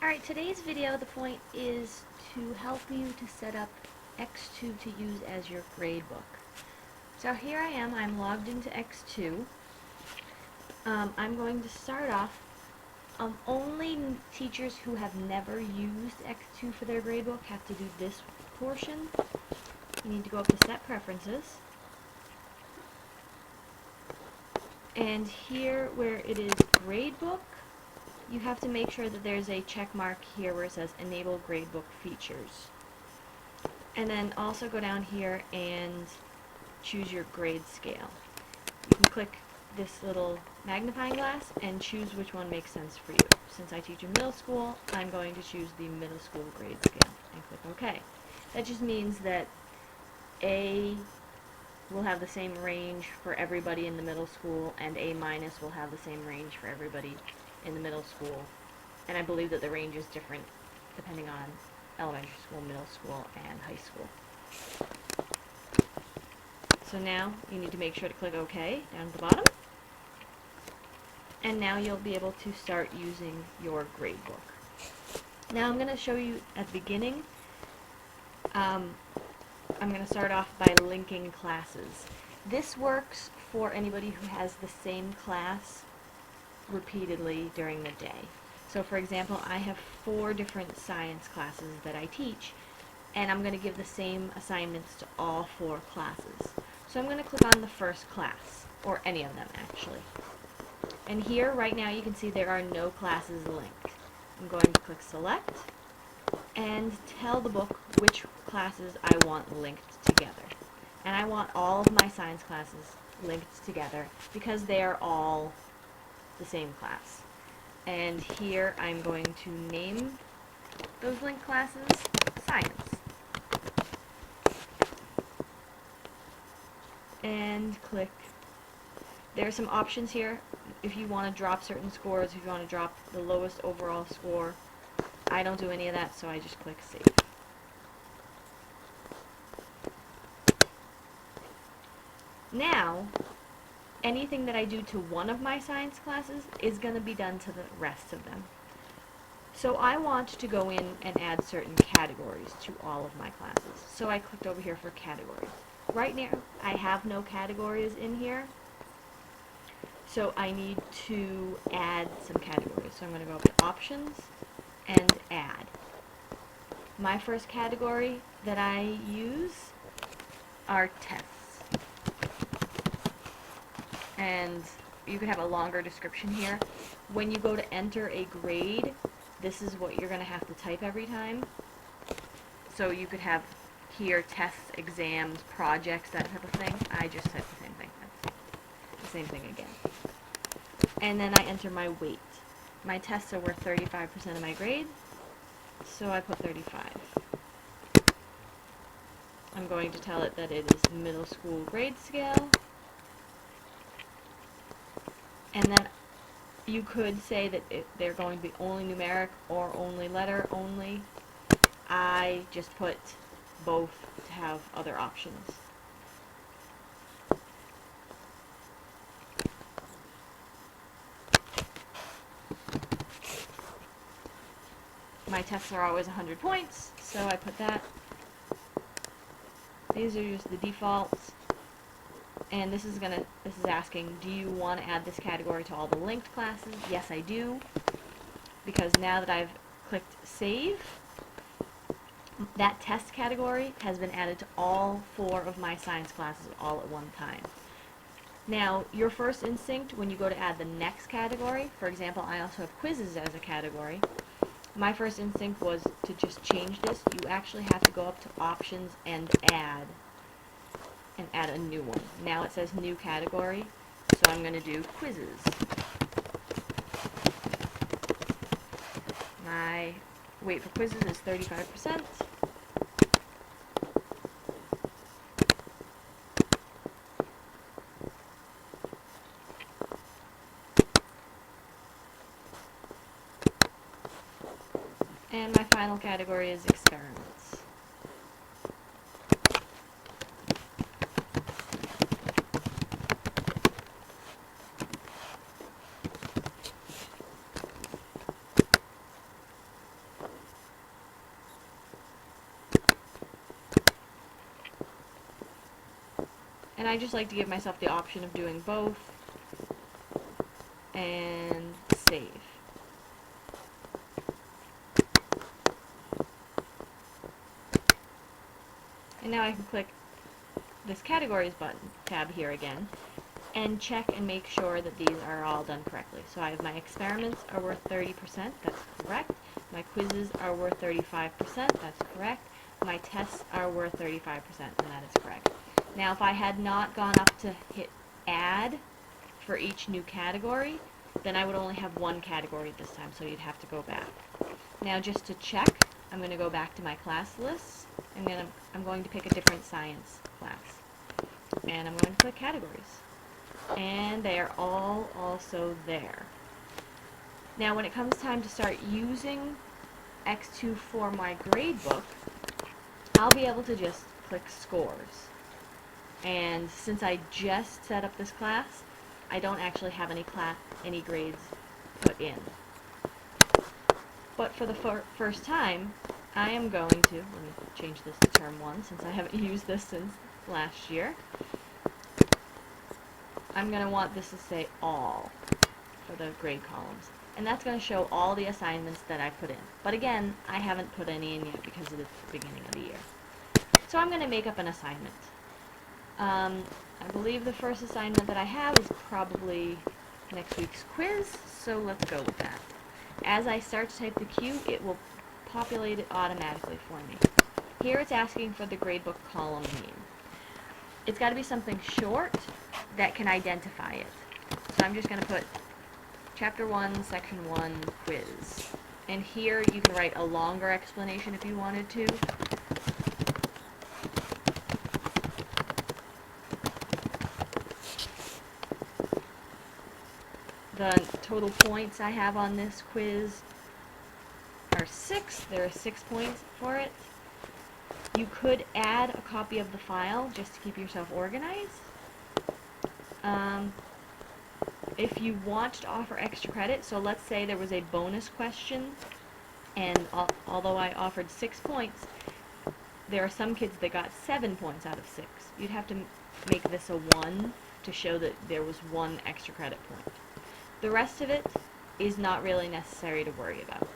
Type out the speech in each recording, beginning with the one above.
Alright, today's video, the point is to help you to set up X2 to use as your gradebook. So here I am, I'm logged into X2. I'm going to start off. Only teachers who have never used X2 for their gradebook have to do this portion. You need to go up to Set Preferences. And here where it is Gradebook, you have to make sure that there's a check mark here where it says Enable Gradebook Features. And then also go down here and choose your grade scale. You can click this little magnifying glass and choose which one makes sense for you. Since I teach in middle school, I'm going to choose the middle school grade scale and click OK. That just means that A will have the same range for everybody in the middle school, and A- will have the same range for everybody in the middle school. And I believe that the range is different depending on elementary school, middle school, and high school. So now you need to make sure to click OK down at the bottom. And now you'll be able to start using your gradebook. Now I'm going to show you at the beginning. I'm going to start off by linking classes. This works for anybody who has the same class repeatedly during the day. So for example, I have 4 different science classes that I teach, and I'm going to give the same assignments to all 4 classes. So I'm going to click on the first class, or any of them actually. And here right now you can see there are no classes linked. I'm going to click Select and tell the book which classes I want linked together. And I want all of my science classes linked together because they are all the same class. And here I'm going to name those linked classes Science. And click. There are some options here if you want to drop certain scores, if you want to drop the lowest overall score. I don't do any of that, so I just click Save. Now, anything that I do to one of my science classes is going to be done to the rest of them. So I want to go in and add certain categories to all of my classes. So I clicked over here for categories. Right now, I have no categories in here. So I need to add some categories. So I'm going to go up to Options and Add. My first category that I use are tests. And you could have a longer description here. When you go to enter a grade, this is what you're going to have to type every time. So you could have here tests, exams, projects, that type of thing. I just type the same thing. That's the same thing again. And then I enter my weight. My tests are worth 35% of my grade, so I put 35. I'm going to tell it that it is middle school grade scale. And then you could say that they're going to be only numeric or only letter only. I just put both to have other options. My tests are always 100 points, so I put that. These are just the defaults. And this is asking, do you want to add this category to all the linked classes? Yes, I do. Because now that I've clicked Save, that test category has been added to all 4 of my science classes all at one time. Now, your first instinct when you go to add the next category, for example, I also have quizzes as a category. My first instinct was to just change this. You actually have to go up to Options and Add a new one. Now it says New Category, so I'm going to do Quizzes. My weight for quizzes is 35%. And my final category is Experiments. I just like to give myself the option of doing both, and save. And now I can click this categories button tab here again and check and make sure that these are all done correctly. So I have my experiments are worth 30%, that's correct. My quizzes are worth 35%, that's correct. My tests are worth 35%, and that is correct. Now if I had not gone up to hit add for each new category, then I would only have one category this time, so you'd have to go back. Now just to check, I'm going to go back to my class lists, and then I'm going to pick a different science class. And I'm going to click categories. And they are all also there. Now when it comes time to start using X2 for my gradebook, I'll be able to just click scores. And since I just set up this class, I don't actually have any grades put in. But for the first time, I am going to, let me change this to term 1 since I haven't used this since last year. I'm going to want this to say all for the grade columns. And that's going to show all the assignments that I put in. But again, I haven't put any in yet because of the beginning of the year. So I'm going to make up an assignment. I believe the first assignment that I have is probably next week's quiz, so let's go with that. As I start to type the cue, it will populate it automatically for me. Here it's asking for the gradebook column name. It's got to be something short that can identify it. So I'm just going to put Chapter 1, Section 1, Quiz. And here you can write a longer explanation if you wanted to. The total points I have on this quiz are 6. There are 6 points for it. You could add a copy of the file just to keep yourself organized. If you want to offer extra credit, so let's say there was a bonus question, and although I offered 6 points, there are some kids that got 7 points out of 6. You'd have to make this a 1 to show that there was 1 extra credit point. The rest of it is not really necessary to worry about.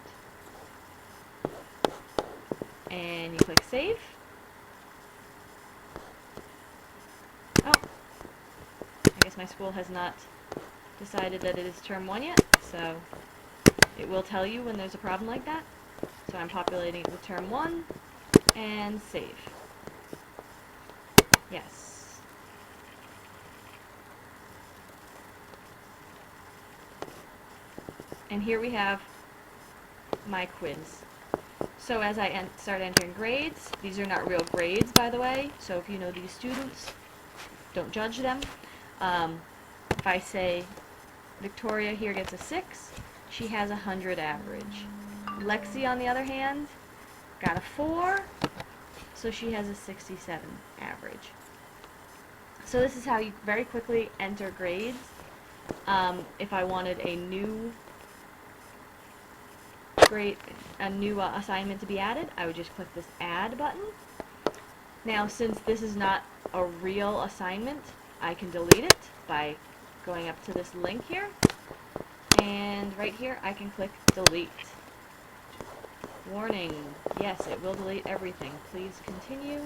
And you click save. Oh, I guess my school has not decided that it is term 1 yet, so it will tell you when there's a problem like that. So I'm populating it with term 1 and save. Yes. And here we have my quiz. So as I start entering grades, these are not real grades, by the way, so if you know these students, don't judge them. If I say Victoria here gets a 6, she has a 100 average. Lexi, on the other hand, got a 4, so she has a 67 average. So this is how you very quickly enter grades. If I wanted a new assignment to be added, I would just click this add button. Now since this is not a real assignment, I can delete it by going up to this link here, and right here I can click delete. Warning, yes, it will delete everything. Please continue.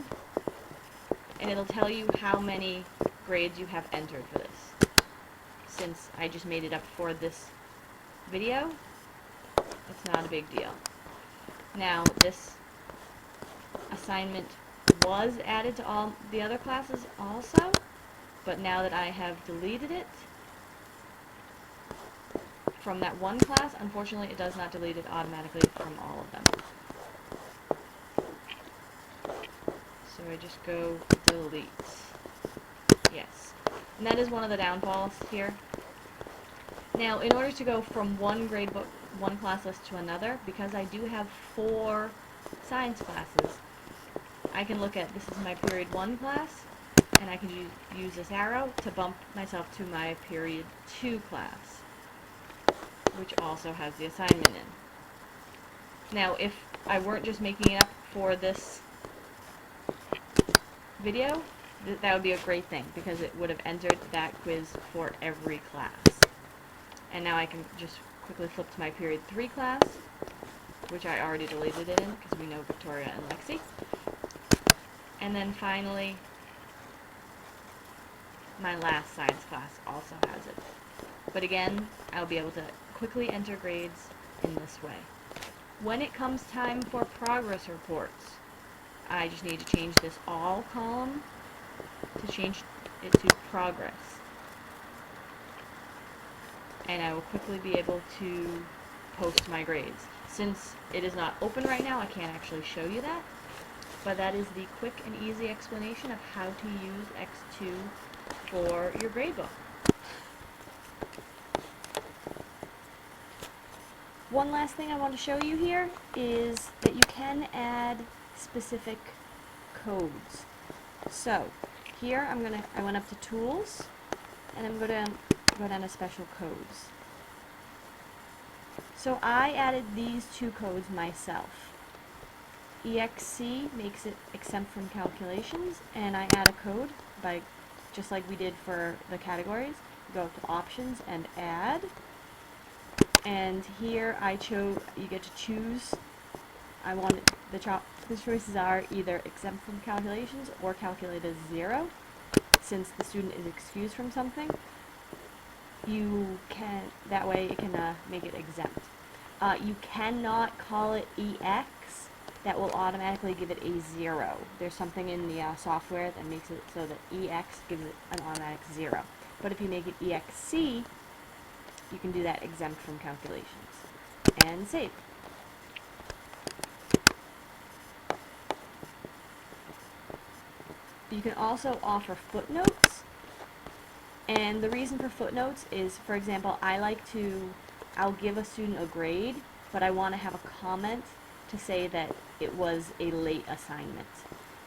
And it'll tell you how many grades you have entered for this. Since I just made it up for this video, it's not a big deal. Now, this assignment was added to all the other classes also, but now that I have deleted it from that one class, unfortunately it does not delete it automatically from all of them. So I just go delete. Yes. And that is one of the downfalls here. Now, in order to go from one gradebook, one class list to another, because I do have 4 science classes, I can look at, this is my period 1 class, and I can use this arrow to bump myself to my period 2 class, which also has the assignment in. Now, if I weren't just making it up for this video, that would be a great thing, because it would have entered that quiz for every class. And now I can just quickly flip to my period 3 class, which I already deleted it in because we know Victoria and Lexi. And then finally, my last science class also has it. But again, I'll be able to quickly enter grades in this way. When it comes time for progress reports, I just need to change this all column to change it to progress. And I will quickly be able to post my grades. Since it is not open right now, I can't actually show you that. But that is the quick and easy explanation of how to use X2 for your gradebook. One last thing I want to show you here is that you can add specific codes. So here I went up to Tools, and I'm going to go down to Special Codes. So I added these 2 codes myself. EXC makes it exempt from calculations, and I add a code by, just like we did for the categories, go up to Options and Add. And here you get to choose. I want the choices are either exempt from calculations or calculate as 0. Since the student is excused from something, that way it can make it exempt. You cannot call it EX. That will automatically give it a 0. There's something in the software that makes it so that EX gives it an automatic 0. But if you make it EXC, you can do that exempt from calculations. And save. You can also offer footnotes. And the reason for footnotes is, for example, I'll give a student a grade, but I want to have a comment to say that it was a late assignment.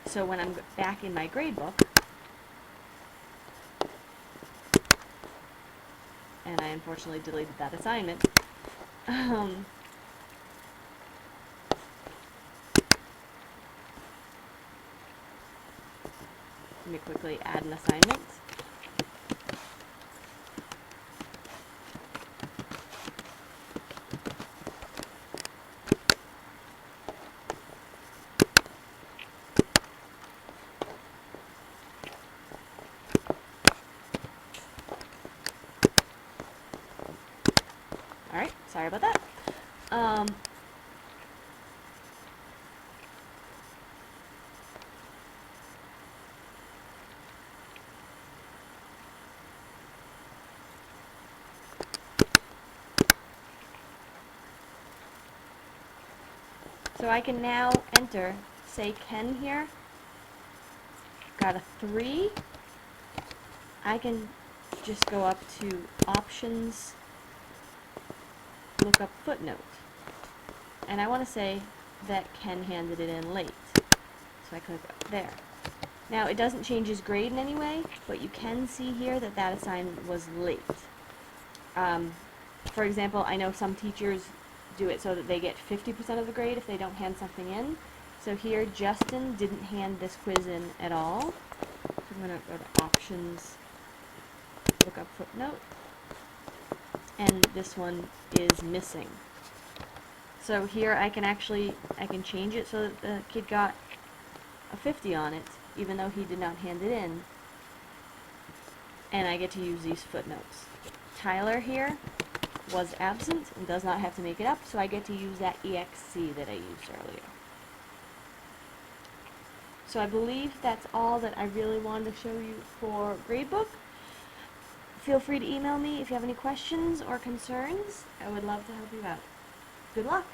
So when I'm back in my gradebook, and I unfortunately deleted that assignment, let me quickly add an assignment. Alright, sorry about that. So I can now enter, say Ken here, got a 3. I can just go up to Options, look up footnote. And I want to say that Ken handed it in late. So I click there. Now it doesn't change his grade in any way, but you can see here that that assignment was late. For example, I know some teachers do it so that they get 50% of the grade if they don't hand something in. So here, Justin didn't hand this quiz in at all. So I'm going to go to Options, look up footnote, and this one is missing. So here I can change it so that the kid got a 50 on it, even though he did not hand it in, and I get to use these footnotes. Tyler here was absent and does not have to make it up, so I get to use that EXC that I used earlier. So I believe that's all that I really wanted to show you for Gradebook. Feel free to email me if you have any questions or concerns. I would love to help you out. Good luck!